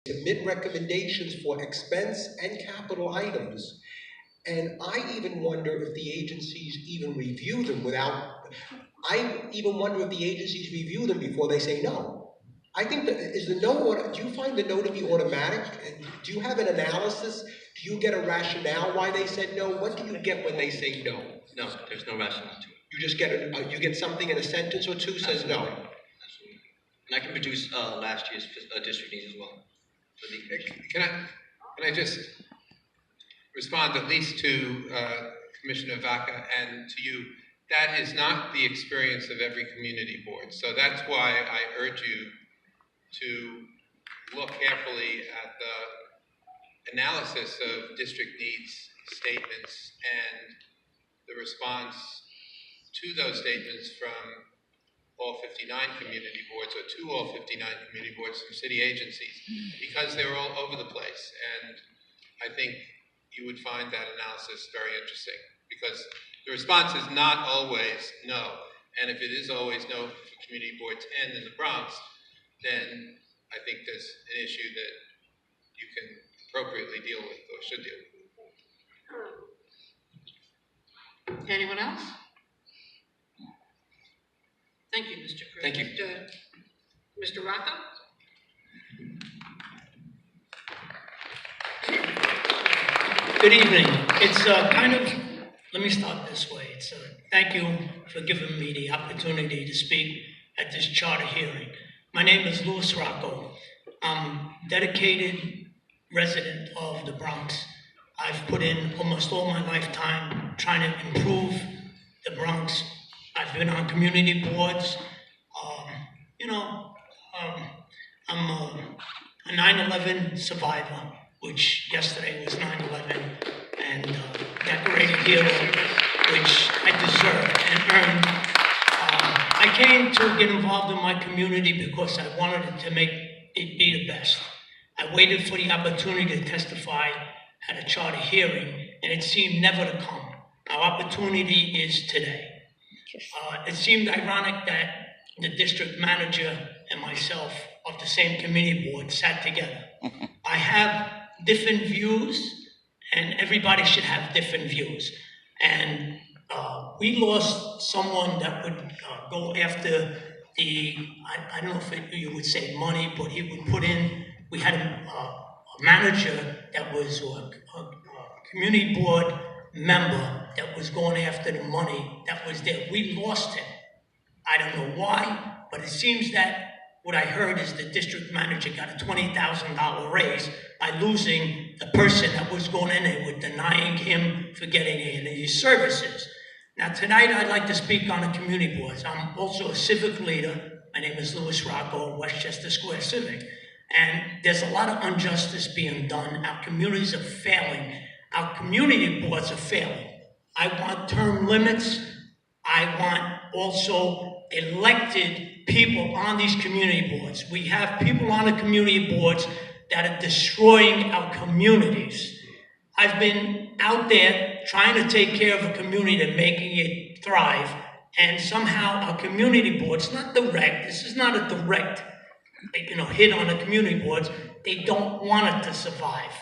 submit recommendations for expense and capital items. And I even wonder if the agencies even review them I even wonder if the agencies review them before they say no. I think that, do you find the no to be automatic? And do you have an analysis? Do you get a rationale why they said no? What do you get when they say no? No, there's no rationale to it. You just get you get something in a sentence or two says no. Absolutely. And I can produce last year's district needs as well. Can I just respond at least to Commissioner Vaca and to you? That is not the experience of every community board. So that's why I urge you to look carefully at the analysis of district needs statements and the response to those statements from all 59 community boards, or to all 59 community boards from city agencies, because they're all over the place. And I think you would find that analysis very interesting, because the response is not always no. And if it is always no for community board 10 in the Bronx, then I think there's an issue that you can appropriately deal with, or should deal with. Anyone else? Thank you, Mr. Cruz. Thank you. Mr. Rocco? Good evening. It's let me start this way. Thank you for giving me the opportunity to speak at this charter hearing. My name is Louis Rocco. I'm dedicated resident of the Bronx. I've put in almost all my lifetime trying to improve the Bronx. I've been on community boards. I'm a 9/11 survivor, which yesterday was 9/11, and decorated hero, which I deserved and earned. I came to get involved in my community because I wanted it to make it be the best. I waited for the opportunity to testify at a charter hearing, and it seemed never to come. Our opportunity is today. It seemed ironic that the district manager and myself of the same committee board sat together. I have different views, and everybody should have different views. And we lost someone that would go after I don't know if you would say money, but he would put in, we had a manager that was a community board member that was going after the money that was there. We lost him. I don't know why, but it seems that what I heard is the district manager got a $20,000 raise by losing the person that was going in there with denying him for getting any of these services. Now tonight I'd like to speak on the community boards. I'm also a civic leader. My name is Louis Rocco, Westchester Square Civic. And there's a lot of injustice being done. Our communities are failing. Our community boards are failing. I want term limits. I want also elected people on these community boards. We have people on the community boards that are destroying our communities. I've been out there trying to take care of a community and making it thrive, and somehow our community boards, not direct, this is not a direct hit on the community boards, they don't want it to survive.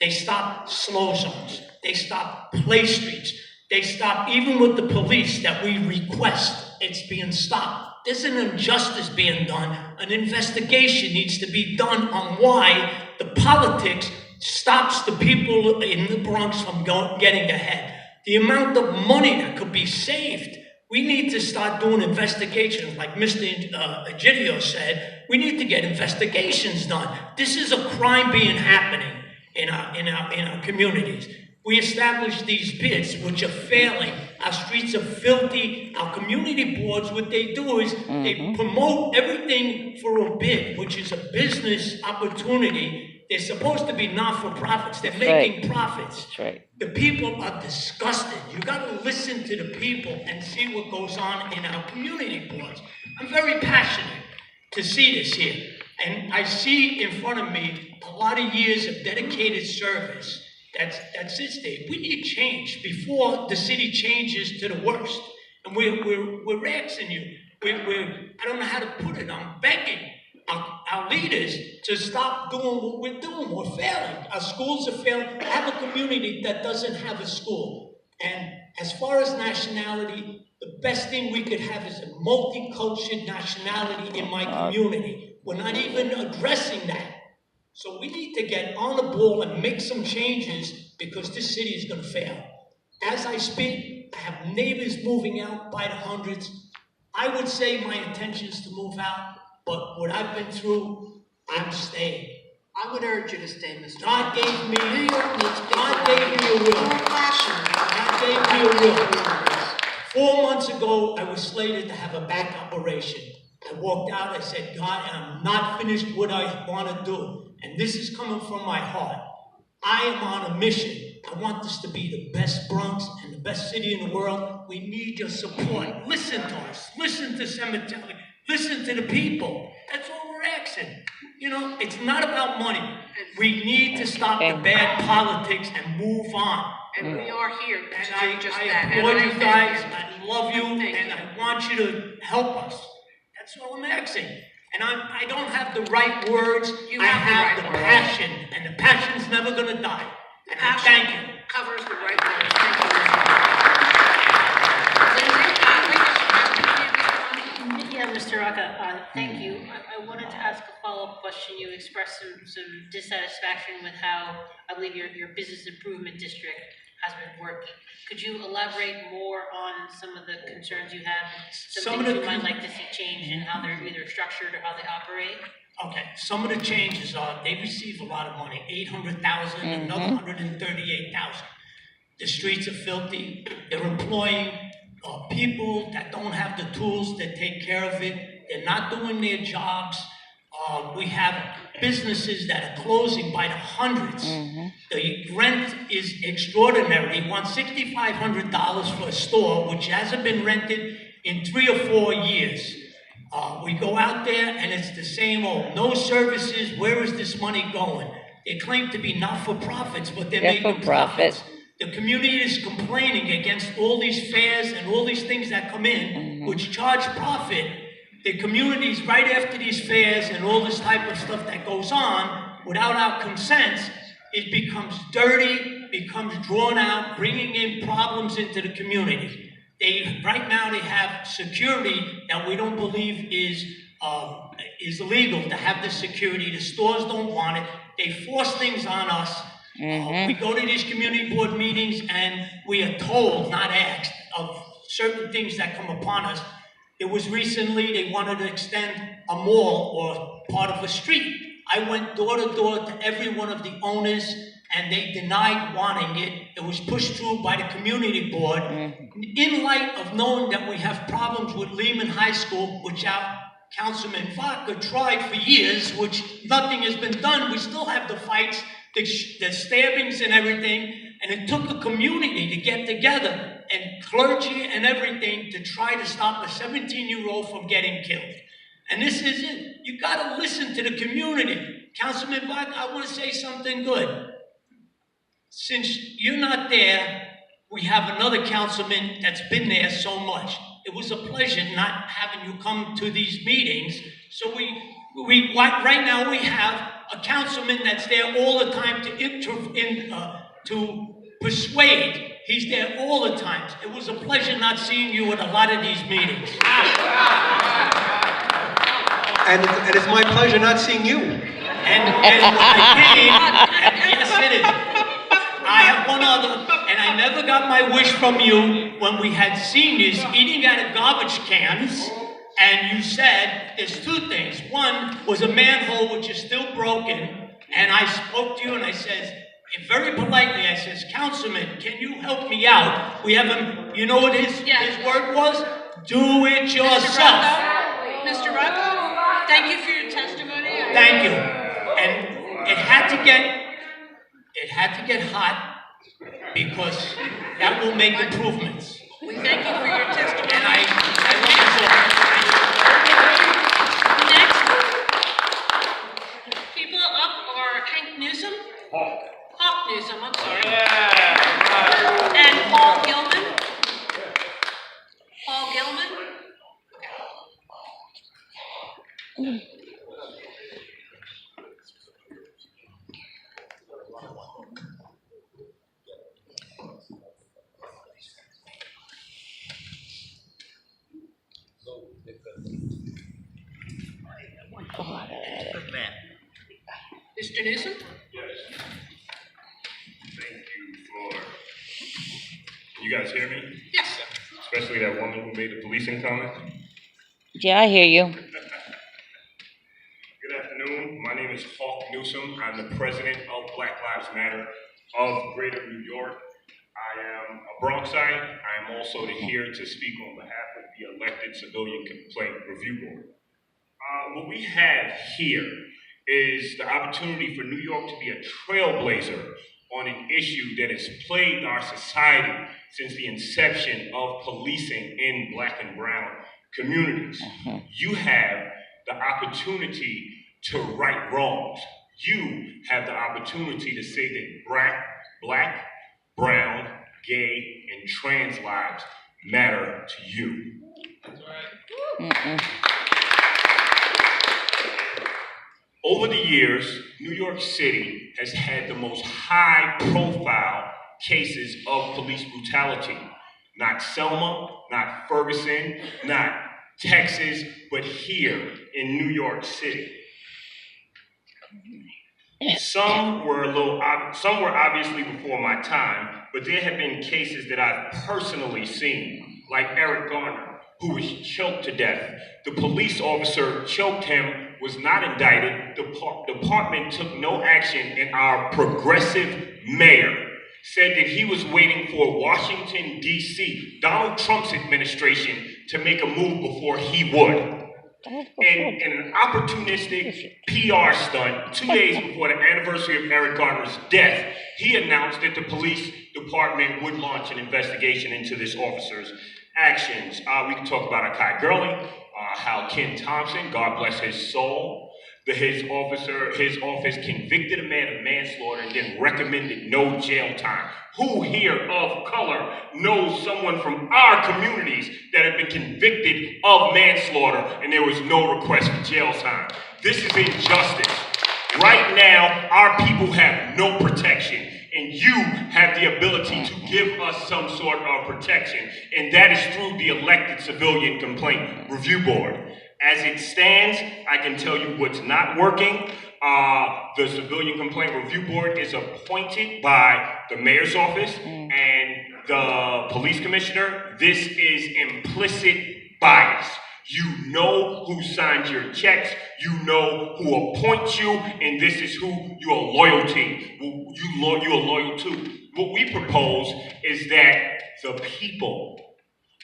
They stop slow zones. They stop play streets. They stop, even with the police that we request, it's being stopped. There's an injustice being done. An investigation needs to be done on why the politics stops the people in the Bronx from getting ahead. The amount of money that could be saved. We need to start doing investigations, like Mr. Egidio said. We need to get investigations done. This is a crime being happening in our communities. We established these bids, which are failing. Our streets are filthy. Our community boards, what they do is they promote everything for a bid, which is a business opportunity. They're supposed to be not-for-profits. They're making profits. That's right. The people are disgusted. You got to listen to the people and see what goes on in our community boards. I'm very passionate to see this here. And I see in front of me a lot of years of dedicated service that sits there. We need change before the city changes to the worst. And we're asking you. I don't know how to put it. I'm begging our our leaders to stop doing what we're doing. We're failing. Our schools are failing. I have a community that doesn't have a school. And as far as nationality, the best thing we could have is a multicultural nationality in my community. We're not even addressing that. So we need to get on the ball and make some changes because this city is going to fail. As I speak, I have neighbors moving out by the hundreds. I would say my intention is to move out, but what I've been through, I'm staying. I would urge you to stay, Mr. God Rocco. gave me, New York needs people God gave me a more will. passionate. God gave me a will. 4 months ago, I was slated to have a back operation. I walked out, I said, God, and I'm not finished what I want to do. And this is coming from my heart. I am on a mission. I want this to be the best Bronx and the best city in the world. We need your support. Listen to us. Listen to Cemetery. Listen to the people. That's all we're asking. You know, it's not about money. We need to stop the bad politics and move on. And we are here to And do just I that. applaud And you thank guys. you. I love you, Thank and you. I want you to help us. That's all I'm asking. And I don't have the right words. You I have have the the right passion, and the passion's never gonna die. And I thank you. Covers the right words. Thank you, Mr. Lindsay. Yeah, Mr. Rocca, thank you. I wanted to ask a follow-up question. You expressed some dissatisfaction with how I believe your business improvement district has been working. Could you elaborate more on some of the concerns you have, some things you might like to see change in how they're either structured or how they operate? Okay, some of the changes are, they receive a lot of money, 800,000, another 138,000. The streets are filthy. They're employing people that don't have the tools to take care of it. They're not doing their jobs. We have businesses that are closing by the hundreds. The rent is extraordinary. You want $6,500 for a store, which hasn't been rented in 3 or 4 years. We go out there and it's the same old, no services. Where is this money going? They claim to be not-for-profits, but they're making profits. The community is complaining against all these fairs and all these things that come in, which charge profit. The communities, right after these fairs and all this type of stuff that goes on, without our consent, it becomes dirty, becomes drawn out, bringing in problems into the community. Right now they have security that we don't believe is illegal to have the security. The stores don't want it. They force things on us. We go to these community board meetings and we are told, not asked, of certain things that come upon us. It was recently they wanted to extend a mall or part of a street. I went door to door to every one of the owners and they denied wanting it. It was pushed through by the community board. In light of knowing that we have problems with Lehman High School, which our Councilman Vaca tried for years, which nothing has been done. We still have the fights, the stabbings and everything. And it took a community to get together and clergy and everything to try to stop a 17-year-old from getting killed. And this is it. You got to listen to the community. Councilman Vaca, I want to say something good. Since you're not there, we have another councilman that's been there so much. It was a pleasure not having you come to these meetings. So right now we have a councilman that's there all the time to persuade. He's there all the time. It was a pleasure not seeing you at a lot of these meetings. And it's my pleasure not seeing you. And when I came, yes it is. I have one other, and I never got my wish from you when we had seniors eating out of garbage cans, and you said there's 2 things. One was a manhole which is still broken, and I spoke to you and I says, very politely, I says, Councilman, can you help me out? We have him, you know what his word was? Do it yourself. Mr. Rocco, thank you for your testimony. Thank you. And it had to get hot because that will make improvements. We thank you for your testimony. And I love Next, people up are Hank Newsom. Hawk Newsom, I'm sorry. And Paul Gilman. Paul Gilman. Mr. Newsom? Yes. Thank you for. You guys hear me? Yes. Especially that woman who made the policing comment. Yeah, I hear you. Good afternoon. My name is Hawk Newsom. I'm the president of Black Lives Matter of Greater New York. I am a Bronxite. I am also here to speak on behalf of the elected Civilian Complaint Review Board. What we have here is the opportunity for New York to be a trailblazer on an issue that has plagued our society since the inception of policing in Black and brown communities. You have the opportunity to right wrongs. You have the opportunity to say that black, brown, gay, and trans lives matter to you. That's right. Over the years, New York City has had the most high-profile cases of police brutality. Not Selma, not Ferguson, not Texas, but here in New York City. Some were obviously before my time, but there have been cases that I've personally seen, like Eric Garner, who was choked to death. The police officer choked him, was not indicted. The department took no action, and our progressive mayor said that he was waiting for Washington, D.C., Donald Trump's administration, to make a move before he would. And in an opportunistic PR stunt, 2 days before the anniversary of Eric Garner's death, he announced that the police department would launch an investigation into this officer's actions. We can talk about Akai Gurley, how Ken Thompson, God bless his soul, his office convicted a man of manslaughter and then recommended no jail time. Who here of color knows someone from our communities that have been convicted of manslaughter and there was no request for jail time? This is injustice. Right now, our people have no protection, and you have the ability to give us some sort of protection, and that is through the elected Civilian Complaint Review Board. As it stands, I can tell you what's not working. The Civilian Complaint Review Board is appointed by the mayor's office and the police commissioner. This is implicit bias. You know who signs your checks, you know who appoints you, and this is who you are loyal to. What we propose is that the people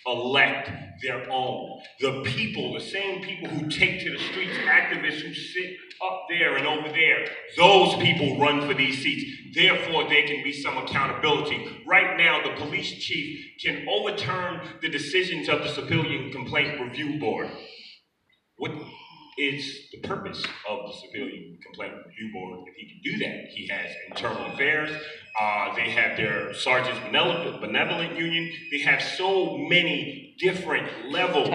elect their own. The people, the same people who take to the streets, activists who sit up there and over there, those people run for these seats. Therefore, there can be some accountability. Right now, the police chief can overturn the decisions of the Civilian Complaint Review Board. What is the purpose of the Civilian Complaint Review Board if he can do that? He has internal affairs. They have their Sergeant's Benevolent Union. They have so many different levels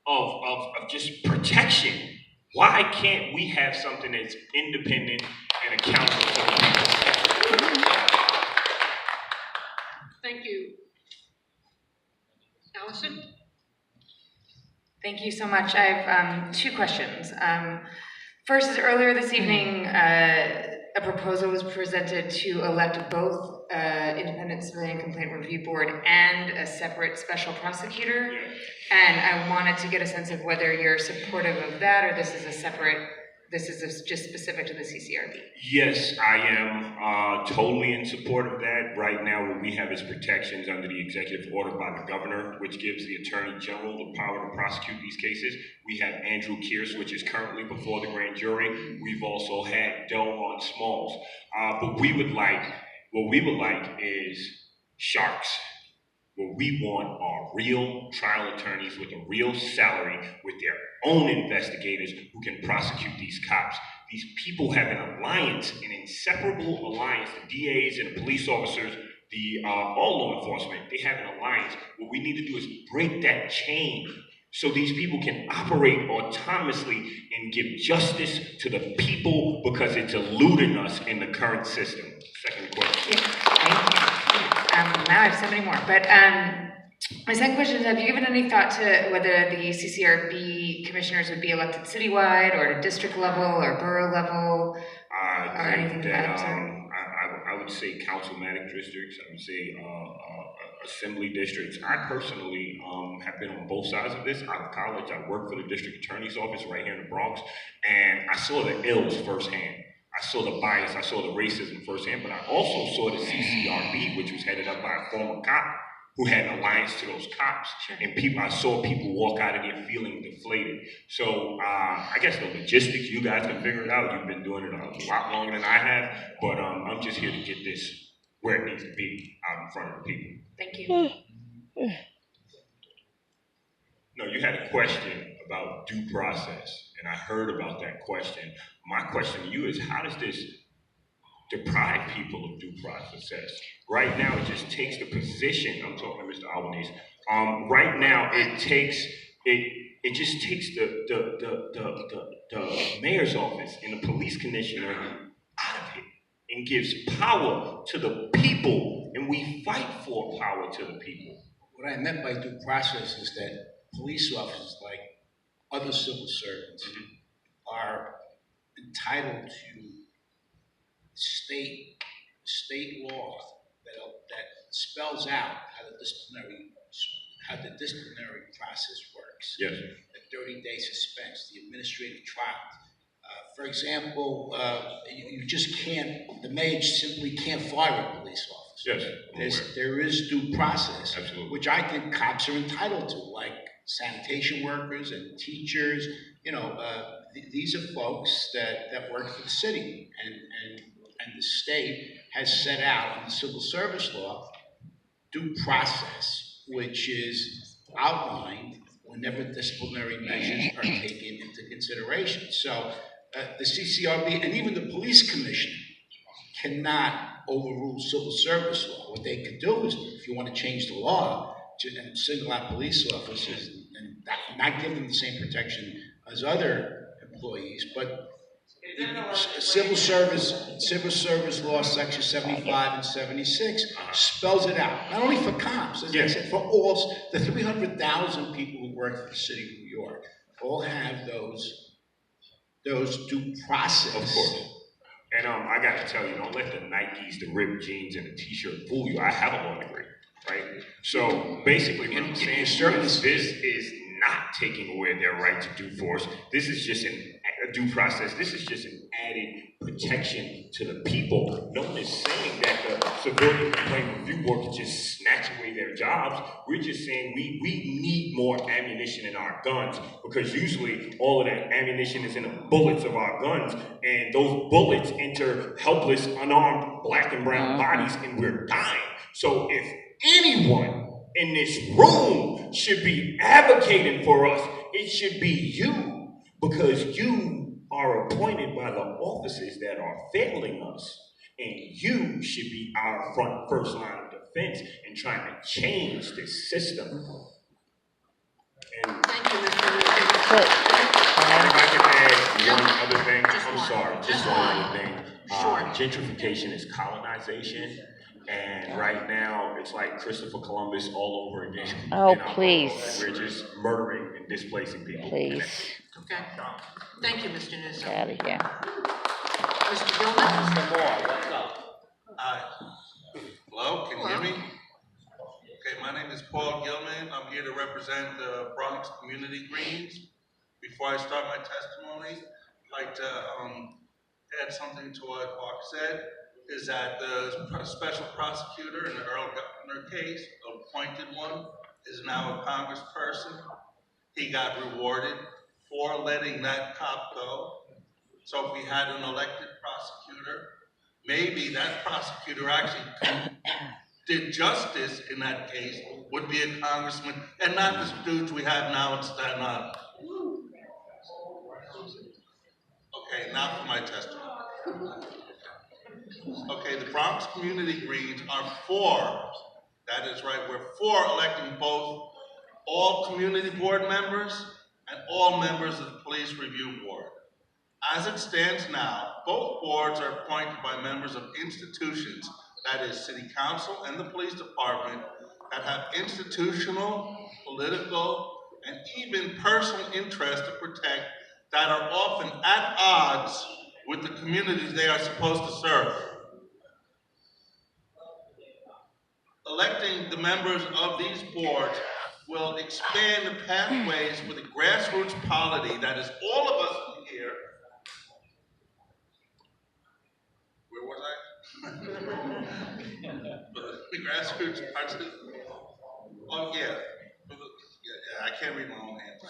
of just protection. Why can't we have something that's independent and accountable to the people? Thank you. Allison? Thank you so much. I have two questions. First is earlier this evening, a proposal was presented to elect both Independent Civilian Complaint Review Board and a separate special prosecutor. And I wanted to get a sense of whether you're supportive of that or this is just specific to the CCRB. Yes, I am totally in support of that. Right now, what we have is protections under the executive order by the governor, which gives the Attorney General the power to prosecute these cases. We have Andrew Kearse, which is currently before the grand jury. We've also had Delron Smalls. But what we would like is sharks. What we want are real trial attorneys with a real salary, with their own investigators who can prosecute these cops. These people have an alliance, an inseparable alliance. The DAs and the police officers, all law enforcement, they have an alliance. What we need to do is break that chain so these people can operate autonomously and give justice to the people because it's eluding us in the current system. Second question. Now I have so many more, but my second question is, have you given any thought to whether the CCRB commissioners would be elected citywide or at a district level or borough level? or anything that that, I would say councilmanic districts. I would say assembly districts. I personally have been on both sides of this. Out of college, I worked for the district attorney's office right here in the Bronx, and I saw the ills firsthand. I saw the bias, I saw the racism firsthand, but I also saw the CCRB, which was headed up by a former cop who had an alliance to those cops. And I saw people walk out of there feeling deflated. So I guess the logistics, you guys can figure it out. You've been doing it a lot longer than I have, but I'm just here to get this where it needs to be out in front of the people. thank you. No, you had a question about due process, and I heard about that question. My question to you is, how does this deprive people of due process? Right now, it just takes the position. I'm talking to Mr. Albanese. Right now, it just takes the mayor's office and the police commissioner out of it and gives power to the people, and we fight for power to the people. What I meant by due process is that police officers, like other civil servants, are entitled to state law that spells out how the disciplinary process works. Yes. The 30-day suspense, the administrative trial. For example, you just can't. The mayor simply can't fire a police officer. Yes. There is due process, absolutely, which I think cops are entitled to, like sanitation workers and teachers. These are folks that work for the city, and the state has set out in the civil service law due process, which is outlined whenever disciplinary measures are taken into consideration. So the CCRB and even the police commission cannot overrule civil service law. What they could do is, if you want to change the law and single out police officers and not give them the same protection as other employees, but civil service law section 75 and 76 spells it out, not only for cops, as I said, for all the 300,000 people who work for the city of New York, all have those due process. Of course. And I got to tell you, don't let the Nikes, the ripped jeans, and the t-shirt fool you. I have a law degree, right? So basically what I'm saying is this is not taking away their right to due force. This is just a due process. This is just an added protection to the people. No one is saying that the Civilian Complaint Review Board can just snatch away their jobs. We're just saying we need more ammunition in our guns, because usually all of that ammunition is in the bullets of our guns, and those bullets enter helpless, unarmed black and brown bodies, and we're dying. So if anyone in this room should be advocating for us, it should be you, because you are appointed by the officers that are failing us, and you should be our first line of defense in trying to change this system. And Thank you, Mr. Newsom. if I could add one other thing, Just one one. other thing. Sure. Gentrification is colonization. And right now, it's like Christopher Columbus all over again. Oh, please. We're just murdering and displacing people. Please. Okay. Thank you, Mr. Newsom. Get out of here. Mr. Gilman? Mr. Moore, what's up? Hello, can you hear me? Okay, my name is Paul Gilman. I'm here to represent the Bronx Community Greens. Before I start my testimony, I'd like to add something to what Mark said, is that the special prosecutor in the Earl Governor case, the appointed one, is now a congressperson. He got rewarded for letting that cop go. So if we had an elected prosecutor, maybe that prosecutor actually did justice in that case, would be a congressman, and not the dudes we have now in Staten Island. Okay, now for my testimony. Okay, the Bronx Community Greens are for, that is right, we're for electing both all community board members and all members of the Police Review Board. As it stands now, both boards are appointed by members of institutions, that is City Council and the Police Department, that have institutional, political, and even personal interests to protect that are often at odds with the communities they are supposed to serve. Electing the members of these boards will expand the pathways for the grassroots polity that is all of us in here. Where was I? The grassroots participation. Oh, yeah. Yeah, I can't read my own hand.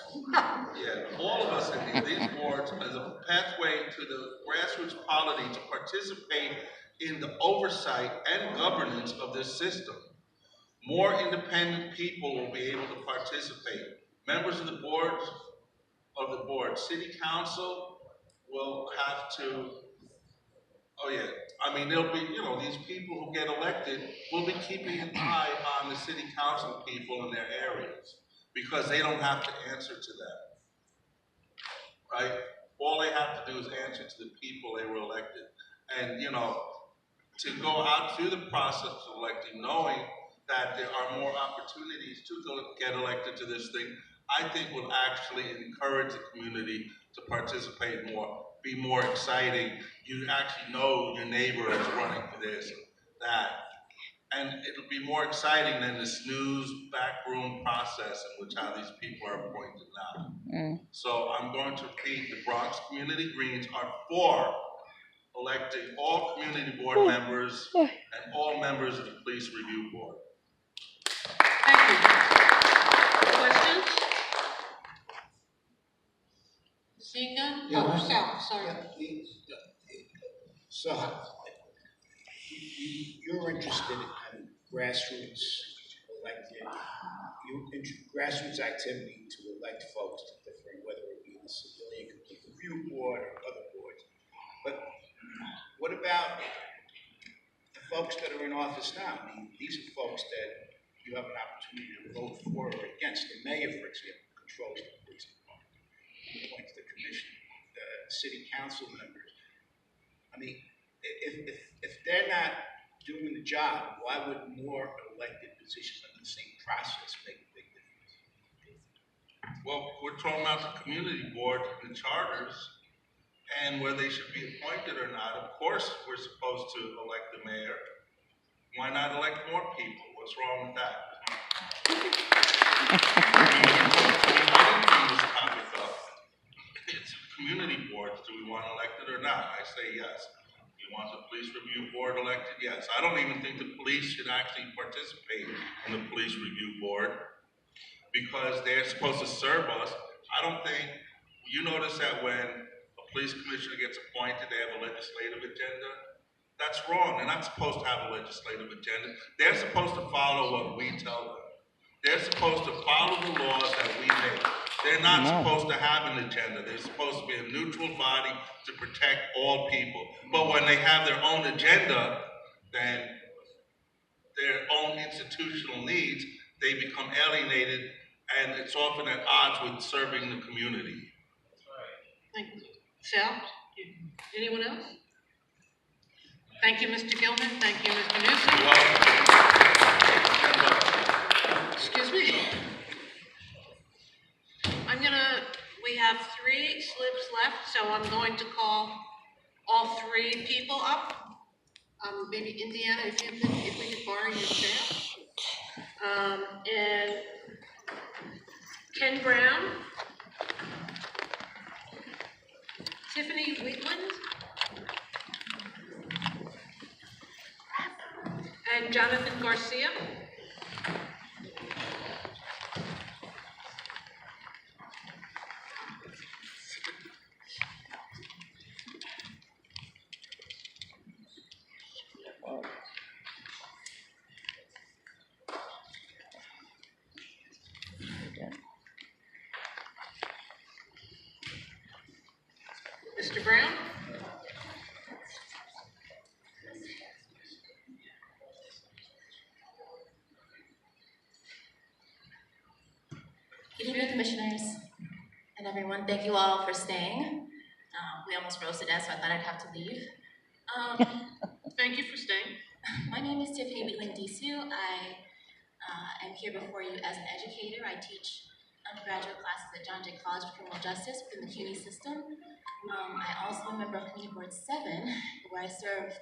Yeah, all of us in these boards as a pathway to the grassroots polity to participate in the oversight and governance of this system. More independent people will be able to participate. Members of the board, city council will have to, oh yeah, I mean, there'll be, these people who get elected will be keeping an eye on the city council people in their areas because they don't have to answer to them, right? All they have to do is answer to the people they were elected. And, to go out through the process of electing, knowing that there are more opportunities to get elected to this thing, I think will actually encourage the community to participate more, be more exciting. You actually know your neighbor is running for this, that. And it'll be more exciting than the snooze backroom process in which how these people are appointed now. So I'm going to repeat, the Bronx Community Greens are for electing all community board members and all members of the Police Review Board. Thank you. Questions? Seeing none? Yeah. Oh, Sal, sorry. So, you're interested in grassroots grassroots activity to elect folks to different, whether it be the Civilian Complete Review Board or other boards. But what about the folks that are in office now? I mean, these are folks that you have an opportunity to vote for or against. The mayor, for example, controls the police department, appoints the commission, the city council members. I mean, if they're not doing the job, why would more elected positions under the same process make a big difference? Well, we're talking about the community board, the charters, and whether they should be appointed or not. Of course, we're supposed to elect the mayor. Why not elect more people? What's wrong with that? It's community boards. Do we want elected or not? I say yes. You want the police review board elected? Yes. I don't even think the police should actually participate in the police review board because they're supposed to serve us. I don't think, you notice that when a police commissioner gets appointed, they have a legislative agenda? That's wrong. They're not supposed to have a legislative agenda. They're supposed to follow what we tell them. They're supposed to follow the laws that we make. They're not supposed to have an agenda. They're supposed to be a neutral body to protect all people. But when they have their own agenda, then their own institutional needs, they become alienated, and it's often at odds with serving the community. Thank you. Sal? Anyone else? Thank you, Mr. Gilman. Thank you, Mr. Newsom. You're welcome. Excuse me. We have 3 slips left, so I'm going to call all 3 people up. Maybe Indiana, if we could borrow your chair. And Ken Brown, Tiffany Wheatland, and Jonathan Garcia. Mr. Brown? Good evening, commissioners and everyone. Thank you all for staying. We almost rose to death, so I thought I'd have to leave. Thank you for staying. My name is Tiffany Wheatland Disu. I am here before you as an educator. I teach undergraduate classes at John Jay College of Criminal Justice within the CUNY system. I also am a member of Community Board 7, where I serve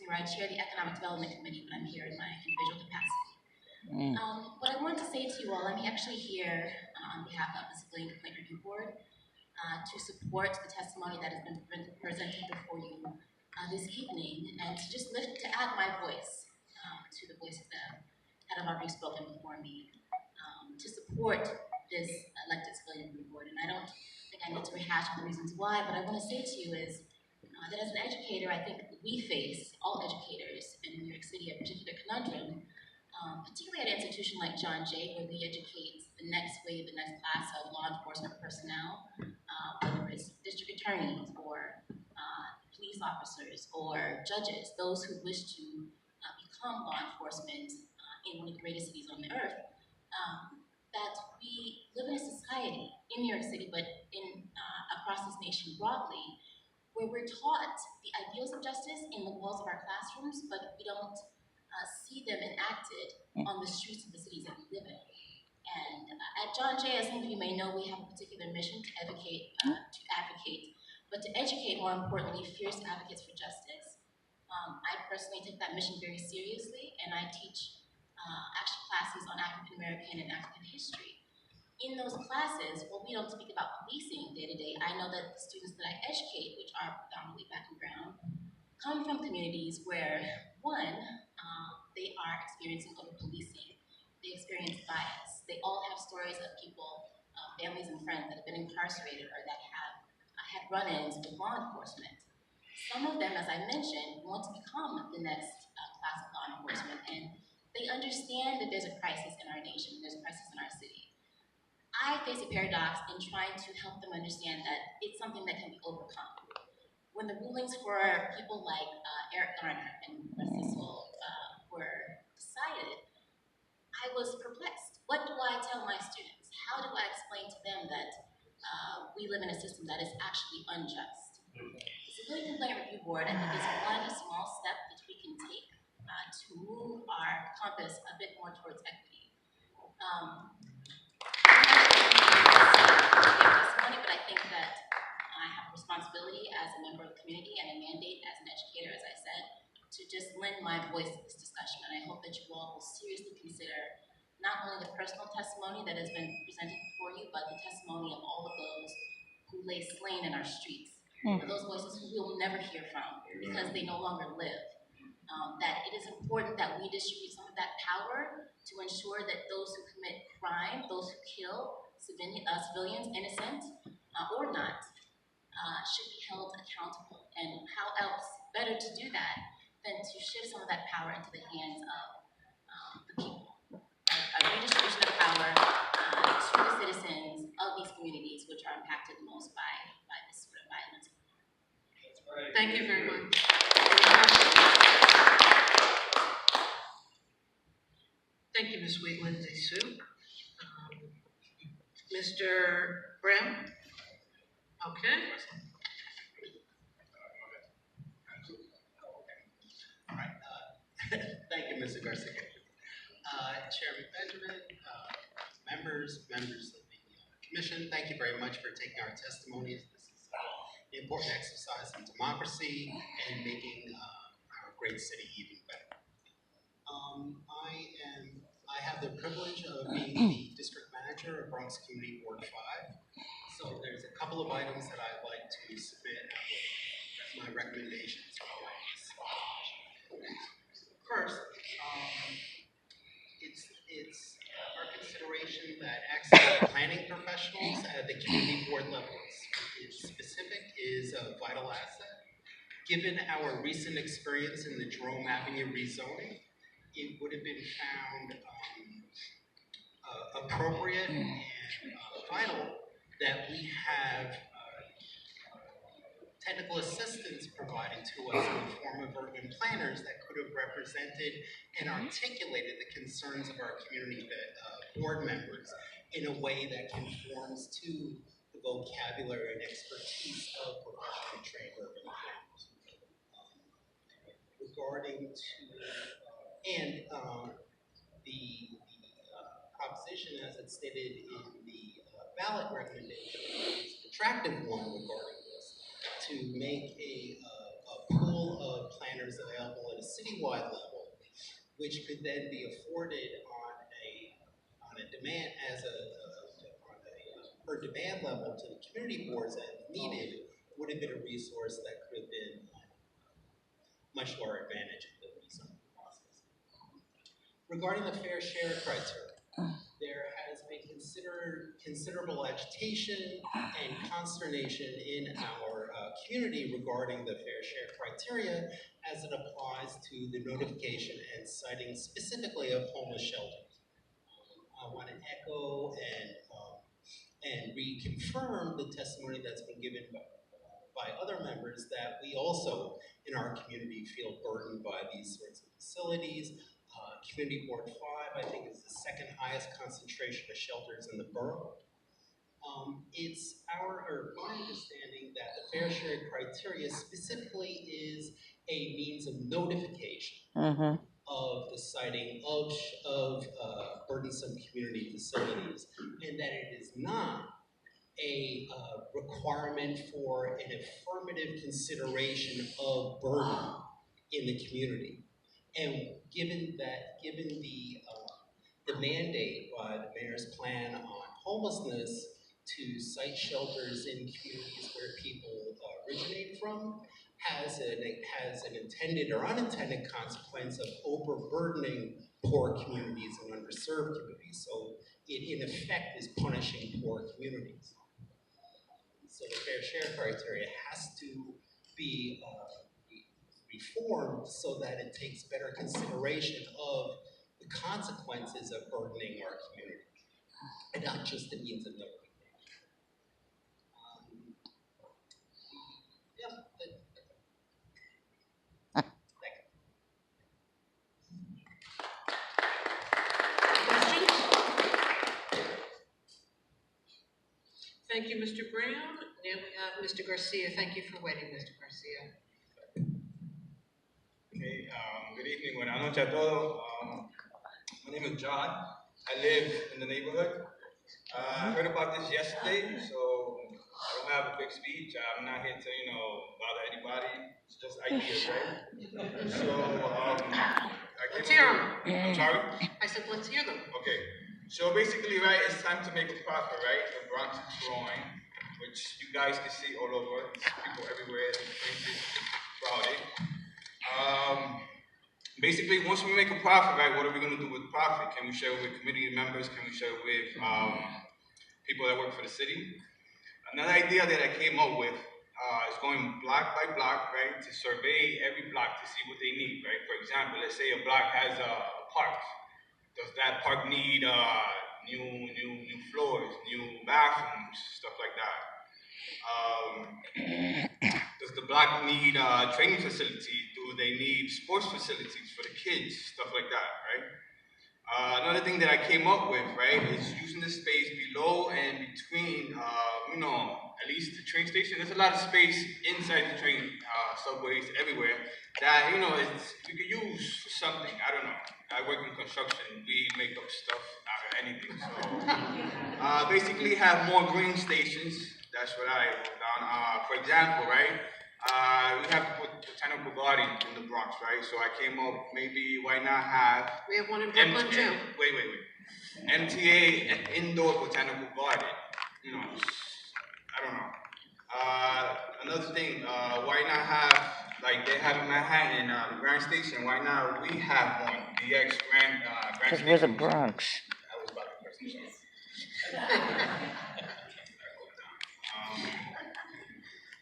where I chair the Economic Development Committee, but I'm here in my individual capacity. What I wanted to say to you all, I'm actually here on behalf of the Civilian Complaint Review Board to support the testimony that has been presented before you this evening, and to add my voice to the voices that have already spoken before me, to support this elected civilian review board. And I don't think I need to rehash all the reasons why, but I want to say to you is that as an educator, I think we face, all educators in New York City, a particular conundrum, particularly at an institution like John Jay, where we educate the next wave, the next class of law enforcement personnel, whether it's district attorneys or police officers or judges, those who wish to become law enforcement in one of the greatest cities on the earth, that we live in a society in New York City, but across this nation broadly, where we're taught the ideals of justice in the walls of our classrooms, but we don't see them enacted on the streets of the cities that we live in. And at John Jay, as some of you may know, we have a particular mission to advocate, but to educate, more importantly, fierce advocates for justice. I personally take that mission very seriously, and I teach actual classes on African American and African history. In those classes, while we don't speak about policing day to day, I know that the students that I educate, which are predominantly Black and brown, come from communities where, one, they are experiencing over-policing, they experience bias, they all have stories of people, families and friends that have been incarcerated or that have had run-ins with law enforcement. Some of them, as I mentioned, want to become the next class of law enforcement, and they understand that there's a crisis in our nation, there's a crisis in our city. I face a paradox in trying to help them understand that it's something that can be overcome. When the rulings for people like Eric Garner and Cecil were decided, I was perplexed. What do I tell my students? How do I explain to them that we live in a system that is actually unjust? The Civilian Complaint Review Board, I think, is one small step that we can take to move our compass a bit more towards equity. But I think that I have a responsibility as a member of the community and a mandate as an educator, as I said, to just lend my voice to this discussion. And I hope that you all will seriously consider not only the personal testimony that has been presented before you, but the testimony of all of those who lay slain in our streets. Those voices who we will never hear from because they no longer live. That it is important that we distribute some of that power to ensure that those who commit crime, those who kill civilians, innocent or not, should be held accountable. And how else better to do that than to shift some of that power into the hands of the people. A redistribution of power to the citizens of these communities which are impacted most by this sort of violence. Thank you very much. Thank you, Ms. Lindsay Sue. Mr. Graham? Okay. All right. Thank you, Mr. Garcia. Chairman Benjamin, members of the commission, thank you very much for taking our testimonies. This is an important exercise in democracy and making our great city even better. I have the privilege of being the district manager of Bronx Community Board 5. So there's a couple of items that I'd like to submit as my recommendations. First, it's our consideration that access to planning professionals at the community board level is specific, is a vital asset. Given our recent experience in the Jerome Avenue rezoning, it would have been found appropriate and vital that we have technical assistance provided to us in the form of urban planners that could have represented and articulated the concerns of our community board members in a way that conforms to the vocabulary and expertise of professionally trained urban planners. Regarding to, the proposition as it's stated in the ballot recommendation is attractive one regarding this, to make a pool of planners available at a citywide level, which could then be afforded on a demand on a per demand level to the community boards as needed, would have been a resource that could have been much more advantage of the rezoning process. Regarding the fair share criteria, there has been considerable agitation and consternation in our community regarding the fair share criteria as it applies to the notification and citing specifically of homeless shelters. I want to echo and reconfirm the testimony that's been given by other members that we also in our community feel burdened by these sorts of facilities. Community Board 5, I think, is the second highest concentration of shelters in the borough. It's my understanding that the fair share criteria specifically is a means of notification of the siting of burdensome community facilities, and that it is not a requirement for an affirmative consideration of burden in the community. And given the mandate by the mayor's plan on homelessness to site shelters in communities where people originate from, has an intended or unintended consequence of overburdening poor communities and underserved communities. So it in effect is punishing poor communities. So the fair share criteria has to be reformed so that it takes better consideration of the consequences of burdening our community, and not just the means of notification. Thank you, Mr. Brown. Now we have Mr. Garcia. Thank you for waiting, Mr. Garcia. Okay, good evening, buenas noches a todos. My name is John. I live in the neighborhood. I heard about this yesterday, so I don't have a big speech. I'm not here to, bother anybody. It's just ideas, right? So, Let's hear them. I'm sorry? I said, let's hear them. Okay. So basically, right, it's time to make a profit, right? The Bronx is growing, which you guys can see all over. There's people everywhere. The place is crowded. Basically, once we make a profit, right, what are we going to do with profit? Can we share it with community members? Can we share it with people that work for the city? Another idea that I came up with is going block by block, right, to survey every block to see what they need, right? For example, let's say a block has a park. Does that park need new floors, new bathrooms, stuff like that? Does the block need training facilities? Do they need sports facilities for the kids? Stuff like that, right? Another thing that I came up with, right, is using the space below and between, at least the train station. There's a lot of space inside the train, subways, everywhere, that, we could use for something. I don't know. I work in construction. We make up stuff out of anything. So, basically have more green stations. That's what I wrote down. For example, right, we have to put botanical garden in the Bronx, right? So I came up, maybe why not have... We have one in Brooklyn, too. Wait. MTA, an indoor botanical garden. I don't know. Another thing, why not have, like they have in Manhattan, the Grand Station, why not we have one? DX Grand Because Station. we're the Bronx. I was about to press the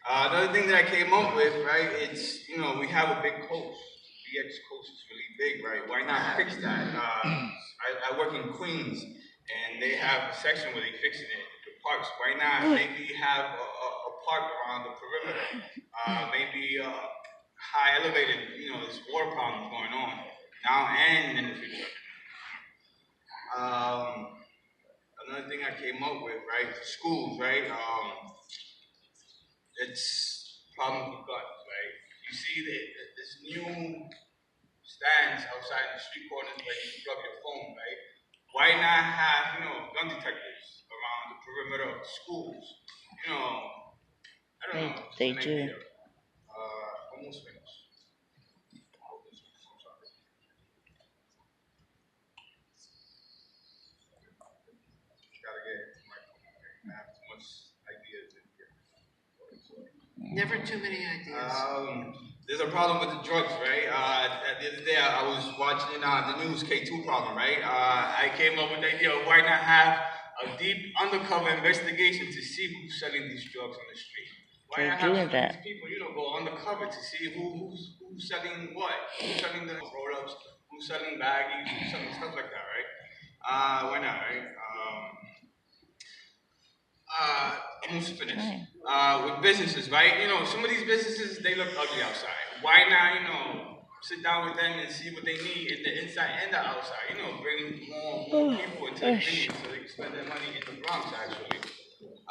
another thing that I came up with, right, it's, we have a big coast. DX coast is really big, right? Why not fix that? I work in Queens, and they have a section where they fixing it, the parks. Why not maybe have a park around the perimeter? Maybe high elevated, there's water problems going on now and in the future. Another thing I came up with, right, schools, right? It's problem with guns, right? You see this new stands outside the street corners where you plug your phone, right? Why not have, gun detectors around the perimeter of the schools? you know, I don't know. just They an do. idea. Almost finished. Gotta get to my point. I have too much ideas in here. Never too many ideas. There's a problem with the drugs, right? The other day I was watching the news K2 problem, right? I came up with the idea of why not have a deep undercover investigation to see who's selling these drugs on the street. Why They not do have some of that. these people, go undercover to see who's selling what? Who's selling the roll-ups? Who's selling baggies? Who's selling stuff like that, right? Why not, right? Almost finished. With businesses, right? Some of these businesses, they look ugly outside. Why not, sit down with them and see what they need in the inside and the outside? Bring more people into the community so they can spend their money in the Bronx, actually.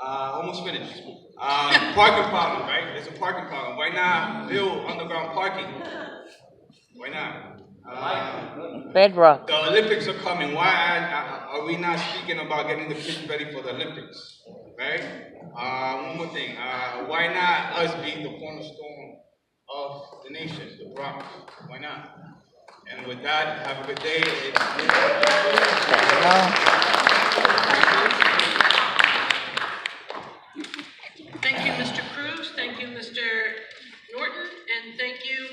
Almost finished. Parking problem, right? There's a parking problem. Why not build underground parking? Why not? Bedrock. The Olympics are coming. Why are we not speaking about getting the kids ready for the Olympics? Right? One more thing. Why not us be the cornerstone of the nation, the Bronx? Why not? And with that, have a good day. Thank you, Mr. Cruz. Thank you, Mr. Norton, and thank you,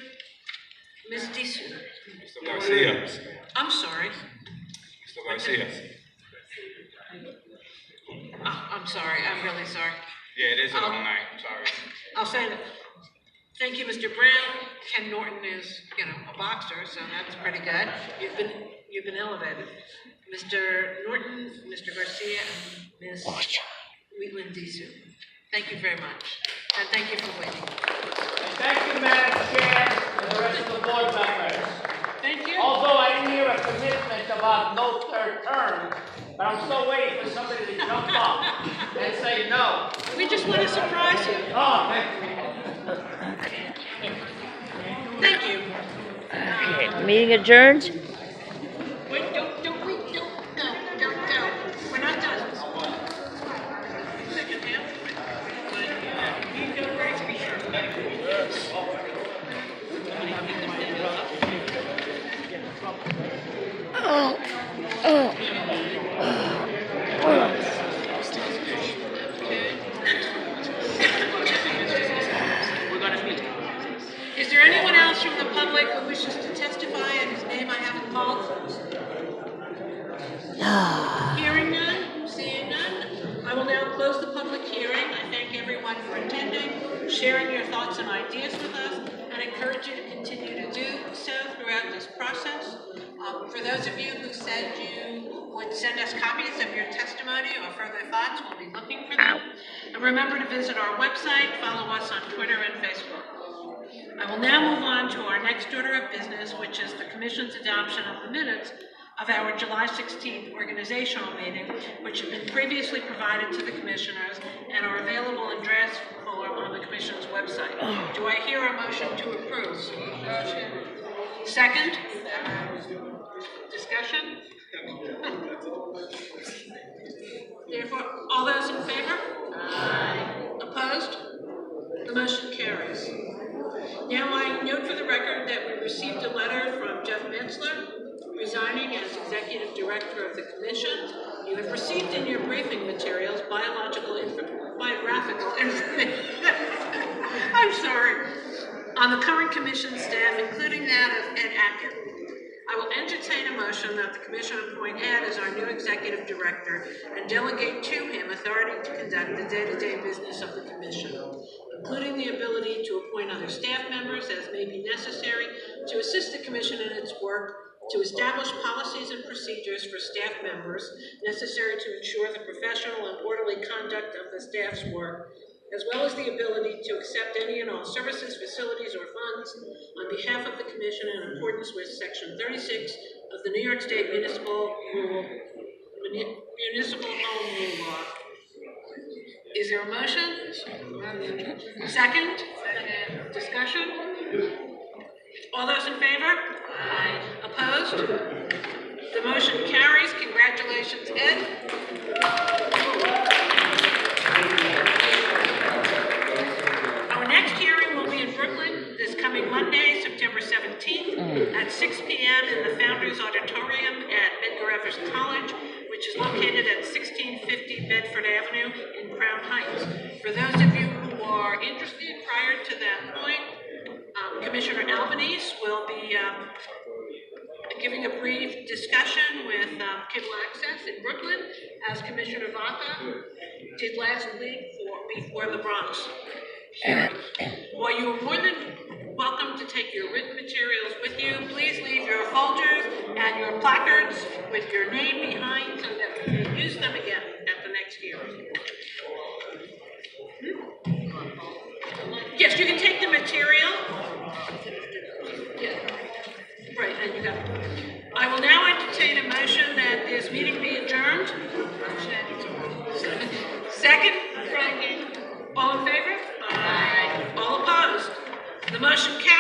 Ms. Disu. Mr. Garcia. I'm sorry. Mr. Garcia. Oh, I'm sorry. I'm really sorry. Yeah, it is a long night. I'm sorry. I'll say that. Thank you, Mr. Brown. Ken Norton is, a boxer, so that's pretty good. You've been elevated. Mr. Norton, Mr. Garcia, and Ms. Wheatland Disu. Thank you very much, and thank you for waiting. Thank you, Madam Chair, and the rest of the board members. Thank you. Although I didn't hear a commitment about no third term, but I'm still waiting for somebody to jump up and say no. We just want to surprise you. Oh, thank you. Thank you. Okay, meeting adjourned? Wait, don't, no, we're not done. Second half. Is there anyone else from the public who wishes to testify and whose name I haven't called? Hearing none, seeing none, I will now close the public hearing. I thank everyone for attending, sharing your thoughts and ideas with us, and encourage you to continue to do so throughout this process. For those of you who said you would send us copies of your testimony or further thoughts, we'll be looking for them. And remember to visit our website, follow us on Twitter and Facebook. I will now move on to our next order of business, which is the Commission's adoption of the minutes of our July 16th organizational meeting, which have been previously provided to the Commissioners and are available in draft form on the Commission's website. Do I hear a motion to approve? Second? Discussion? Therefore, all those in favor? Aye. Opposed? The motion carries. Now I note for the record that we received a letter from Jeff Metzler, resigning as Executive Director of the Commission. You have received in your briefing materials biographical information. I'm sorry. On the current Commission staff, including that of Ed Atkins. I will entertain a motion that the Commission appoint Ed as our new Executive Director and delegate to him authority to conduct the day-to-day business of the Commission, including the ability to appoint other staff members as may be necessary to assist the Commission in its work, to establish policies and procedures for staff members necessary to ensure the professional and orderly conduct of the staff's work, as well as the ability to accept any and all services, facilities, or funds on behalf of the Commission in accordance with Section 36 of the New York State Municipal Home Rule Law. Is there a motion? Second? Discussion? All those in favor? Aye. Opposed? The motion carries. Congratulations, Ed. at 6 p.m. in the Founders Auditorium at Medgar Evers College, which is located at 1650 Bedford Avenue in Crown Heights. For those of you who are interested, prior to that point, Commissioner Albanese will be giving a brief discussion with Cable Access in Brooklyn, as Commissioner Vaca did last week before the Bronx hearing. While you are more than welcome to take your written materials with you, please leave your folders and your placards with your name behind so that we may use them again at the next hearing. Yes, you can take the material. Yeah. Right, and you got it. I will now entertain a motion that this meeting be adjourned. Second? All in favor? Aye. All opposed? The motion carries.